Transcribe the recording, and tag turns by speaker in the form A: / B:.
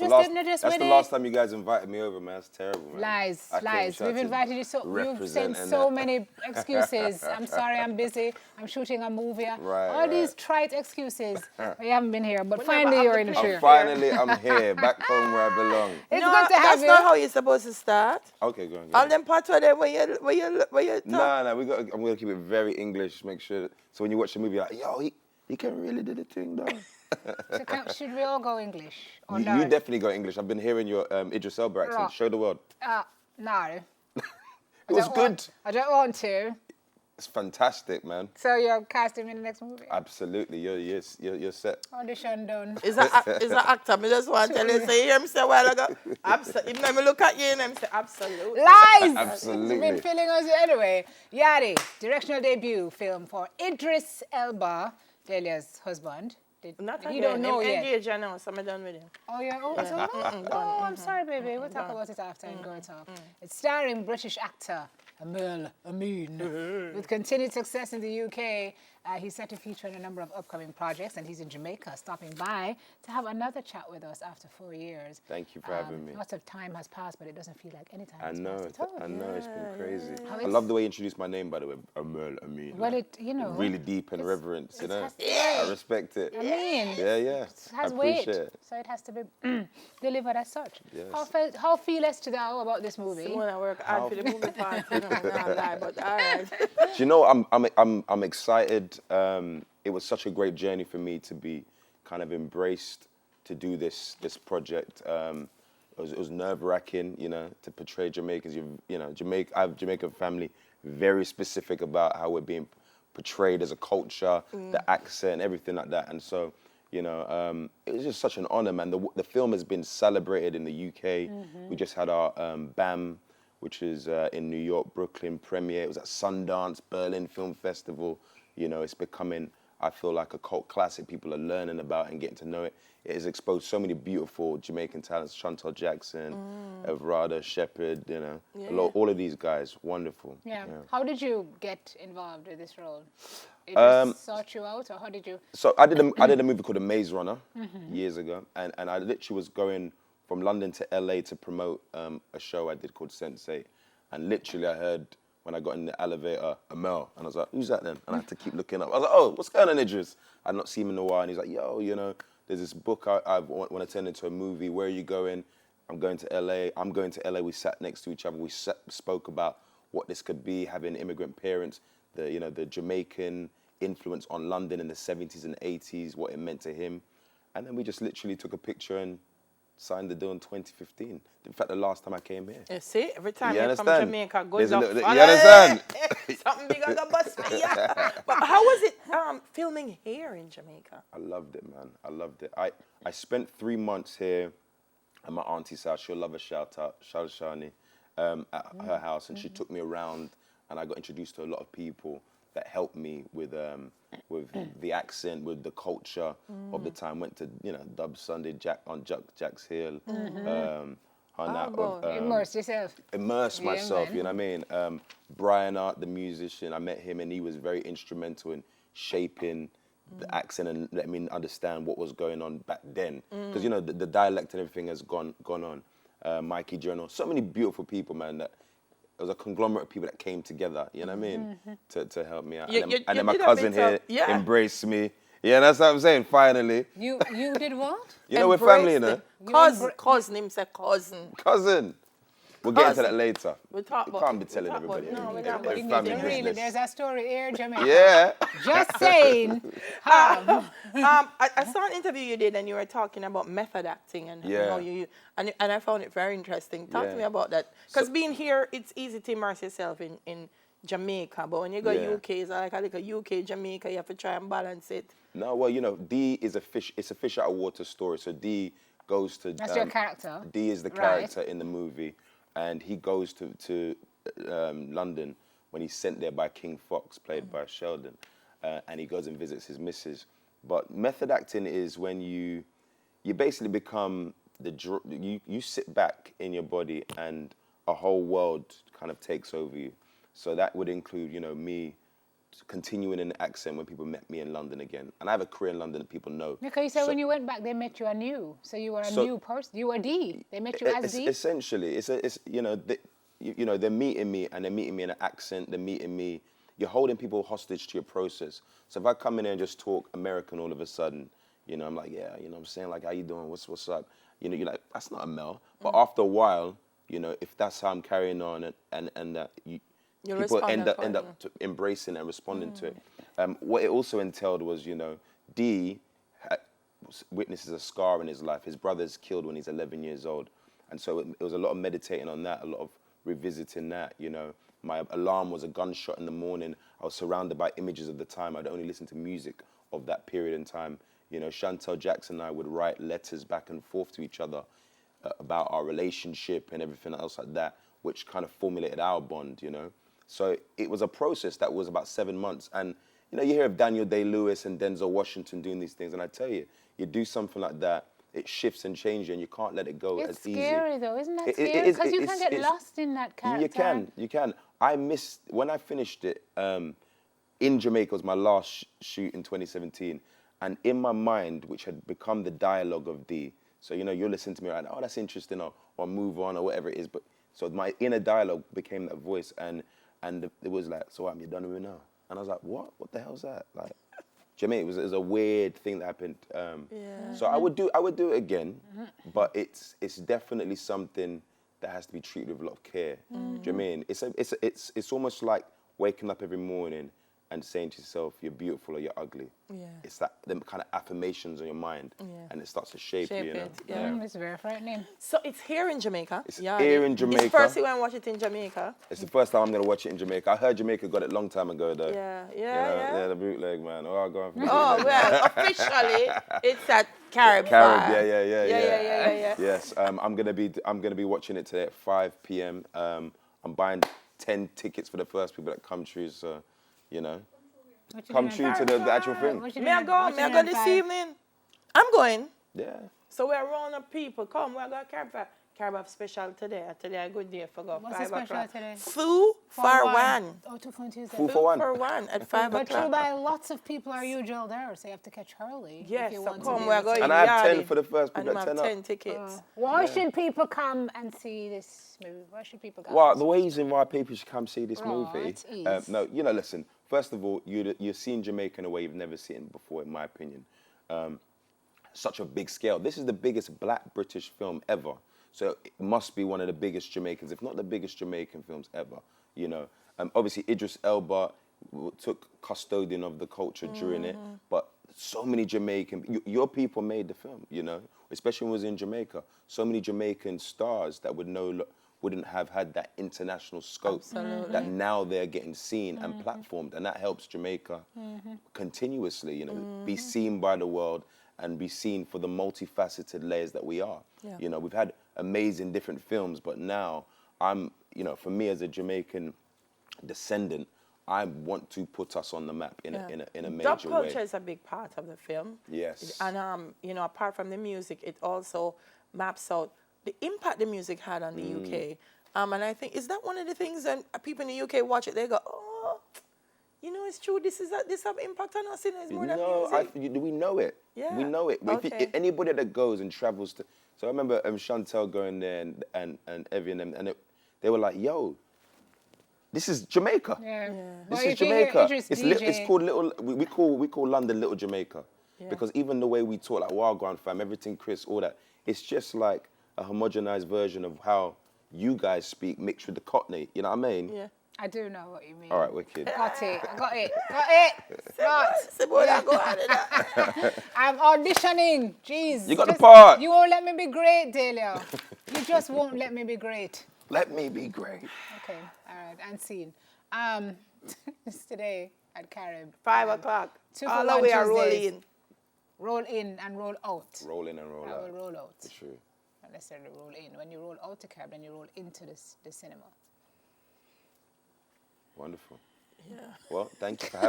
A: Not just
B: That's the last time you guys invited me over, man. That's terrible, man.
A: Lies. We've invited you so. You've sent so many excuses. I'm sorry, I'm busy. I'm shooting a movie. All these trite excuses. You haven't been here, but finally you're in here.
B: Finally, I'm here, back home where I belong.
A: It's good to have you.
C: That's not how you're supposed to start.
B: Okay, go on.
C: All them parts where you talk.
B: No, I'm gonna keep it very English. Make sure so when you watch the movie, you're like, yo, he can really do the thing, though.
A: So should we all go English? Or
B: You definitely go English. I've been hearing your Idris Elba accent. Show the world.
A: No.
B: It was good.
A: I don't want to.
B: It's fantastic, man.
A: So you're casting me in the next movie?
B: Absolutely. You're set.
A: Audition done.
C: Is an actor. I just want to tell you, say, you hear me say a while ago? Absolutely. If I look at you and I say, absolutely.
A: Lies!
B: Absolutely.
A: You've been feeling us anyway. Yardie, directional debut film for Idris Elba, Delia's husband.
C: You don't know yet. Engaged now, so I'm done with him.
A: Oh, yeah? Oh, I'm sorry, baby. We'll talk about it after in Girl Talk. It's starring British actor Amel Amin. With continued success in the UK, he's set to feature in a number of upcoming projects, and he's in Jamaica, stopping by to have another chat with us after 4 years.
B: Thank you for having me.
A: Lots of time has passed, but it doesn't feel like any time
B: I
A: has
B: know,
A: passed at all.
B: I know, it's been crazy.
A: Yeah.
B: I love the way you introduced my name, by the way, Amel Amin.
A: Well,
B: really deep and reverence, you know?
A: I
B: respect it.
A: It has weight, so it has to be delivered as such.
B: Yes.
A: How feelest to thou about this movie?
C: When I work hard for the movie part, but all right.
B: Do you know, I'm excited. It was such a great journey for me to be kind of embraced to do this project. It was nerve-wracking, you know, to portray Jamaicans. I have Jamaican family, very specific about how we're being portrayed as a culture, the accent, everything like that. And so, you know, it was just such an honor, man. The film has been celebrated in the UK. We just had our BAM, which is in New York, Brooklyn premiere. It was at Sundance, Berlin Film Festival. You know, it's becoming, I feel like, a cult classic. People are learning about and getting to know it. It has exposed so many beautiful Jamaican talents, Chantal Jackson, Evrada, Shepherd, you know, all of these guys, wonderful.
A: Yeah. How did you get involved with this role? It just sought you out, or how did you?
B: So I did a movie called The Maze Runner years ago, and I literally was going from London to LA to promote a show I did called Sense8, and literally I heard when I got in the elevator, Amel, and I was like, who's that then? And I had to keep looking up. I was like, oh, what's going on, Idris? I'd not seen him in a while, and he's like, yo, you know, there's this book I want to turn into a movie. Where are you going? I'm going to LA. I'm going to LA. We sat next to each other. We spoke about what this could be, having immigrant parents, the Jamaican influence on London in the 70s and 80s, what it meant to him. And then we just literally took a picture and signed the deal in 2015. In fact, the last time I came here.
C: You see, every time you come to Jamaica, good luck.
B: You understand?
C: Something big on the bus for you. But how was it filming here in Jamaica?
B: I loved it, man. I loved it. I spent 3 months here at my auntie's house. She'll love a shout out, Shani, at her house, and she took me around, and I got introduced to a lot of people that helped me with the accent, with the culture of the time. Went to Dub Sunday, Jack's Hill.
A: Immerse yourself.
B: Immerse myself, man. You know what I mean? Brian Art, the musician, I met him, and he was very instrumental in shaping the accent and letting me understand what was going on back then. Because the dialect and everything has gone on. Mikey Journal, so many beautiful people, man. That it was a conglomerate of people that came together, you know what I mean, to help me out. And then my cousin here embraced me. Yeah, that's what I'm saying, finally.
A: You did what?
B: We're family, you know.
C: Cousin, him say cousin.
B: Cousin. We'll get into that later.
C: We
B: can't be telling everybody.
A: There's a story here, Jamaica.
B: Yeah.
A: Just saying.
C: I saw an interview you did, and you were talking about method acting and how you and I found it very interesting. Talk to me about that. Because being here, it's easy to immerse yourself in Jamaica, but when you go UK, it's like a UK, Jamaica, you have to try and balance it. No,
B: well, D is it's a fish out of water story. So D goes to...
A: That's your character.
B: D is the character in the movie. And he goes to London when he's sent there by King Fox, played by Sheldon. And he goes and visits his missus. But method acting is when you basically become you sit back in your body and a whole world kind of takes over you. So that would include, me continuing in the accent when people met me in London again. And I have a career in London that people know.
A: Because you said when you went back, they met you anew. So you were a new person. You were D. They met you as D.
B: Essentially, it's you know, they're meeting me and they're meeting me in an accent. They're meeting me. You're holding people hostage to your process. So if I come in there and just talk American all of a sudden, you know, I'm like, yeah, you know what I'm saying? Like, how you doing? What's up? You know, you're like, that's not a Mel. But after a while, you know, if that's how I'm carrying on and that people end up embracing and responding to it. What it also entailed was, you know, D witnesses a scar in his life. His brother's killed when he's 11 years old. And so it was a lot of meditating on that, a lot of revisiting that, you know. My alarm was a gunshot in the morning. I was surrounded by images of the time. I'd only listen to music of that period in time. You know, Chantel Jackson and I would write letters back and forth to each other about our relationship and everything else like that, which kind of formulated our bond, you know. So it was a process that was about 7 months. And, you know, you hear of Daniel Day-Lewis and Denzel Washington doing these things. And I tell you, you do something like that, it shifts and changes and you can't let it go as easy.
A: It's scary though, isn't that scary? Because you can get lost in that character.
B: You can. I missed, when I finished it in Jamaica, was my last shoot in 2017. And in my mind, which had become the dialogue of D, so, you know, you'll listen to me right now, oh, that's interesting, or move on, or whatever it is. But so my inner dialogue became that voice, and it was like, so what, you done with me now? And I was like, what? What the hell's that? Like, do you know what I mean? It was a weird thing that happened. So I would do it again, but it's definitely something that has to be treated with a lot of care. Do you know what I mean? It's almost like waking up every morning and saying to yourself, you're beautiful or you're ugly. Yeah. It's that them kind of affirmations on your mind, and it starts to shape you, you know?
A: It's very frightening.
C: So it's here in Jamaica.
B: It's here in Jamaica.
C: It's first you want to watch it in Jamaica.
B: It's the first time I'm going to watch it in Jamaica. I heard Jamaica got it a long time ago, though.
C: Yeah.
B: Yeah, the bootleg, man. Oh, I'll go on for the
C: bootleg. Well, officially, it's at Carib.
B: Yeah. Yes, I'm gonna be watching it today at 5 p.m. I'm buying 10 tickets for the first people that come through. So, you know, come true to the actual thing.
C: May I go this evening? I'm going.
B: Yeah.
C: So we're round of people. Come, we're going to Carib special today. Today a good day for go.
A: What's the special today?
C: 2 for 1.
A: Oh, 2 for 1 Tuesday.
B: 2 for 1.
C: 2 for 1 at 5 o'clock.
A: But by lots of people are usual there, so you have to catch early.
C: Yes,
A: if you
C: so
A: want
C: come,
A: to
C: we're going.
B: And I have 10 for the first people.
C: And I have 10 tickets.
A: Why should people come and see this movie? Why should people come?
B: Well, the reason why people should come see this movie. No, you know, listen. First of all, you're seeing Jamaica in a way you've never seen it before, in my opinion. Such a big scale. This is the biggest Black British film ever. So it must be one of the biggest Jamaicans, if not the biggest Jamaican films ever. You know, obviously Idris Elba took custodian of the culture during it, but so many Jamaican, your people made the film, you know, especially when it was in Jamaica. So many Jamaican stars that wouldn't have had that international scope. That now they're getting seen and platformed, and that helps Jamaica continuously, you know, be seen by the world and be seen for the multifaceted layers that we are. Yeah. You know, we've had amazing different films, but now you know, for me as a Jamaican descendant, I want to put us on the map in a major way.
C: Dub culture is a big part of the film.
B: Yes.
C: And you know, apart from the music, it also maps out the impact the music had on the UK. And I think, is that one of the things that people in the UK watch it, they go, oh, you know, it's true, this have impact on us, it's more than music.
B: We know it. Yeah. We know it.
C: Okay.
B: If anybody that goes and travels to, so I remember Chantel going there and Evie and they were like, yo, this is Jamaica. Yeah. This is Jamaica. It's called Little, we call London Little Jamaica. Yeah. Because even the way we talk, like Wagwan fam, everything Chris, all that, it's just like a homogenized version of how you guys speak mixed with the Cockney. You know what I mean?
C: Yeah.
A: I do know what you mean.
B: All right, wicked.
A: Got it. Right. I'm auditioning. Jeez.
B: You got the part.
A: You won't let me be great, Delia. You just won't let me be great.
B: Let me be great.
A: Okay. All right. And scene. It's today at Carib.
C: 5 o'clock.
A: All the way are rolling. Roll in and roll out.
B: Roll in and roll out.
A: I will roll out.
B: For sure.
A: Not necessarily roll in. When you roll out to Carib, then you roll into the cinema.
B: Wonderful.
C: Yeah.
B: Well, thank you for having me.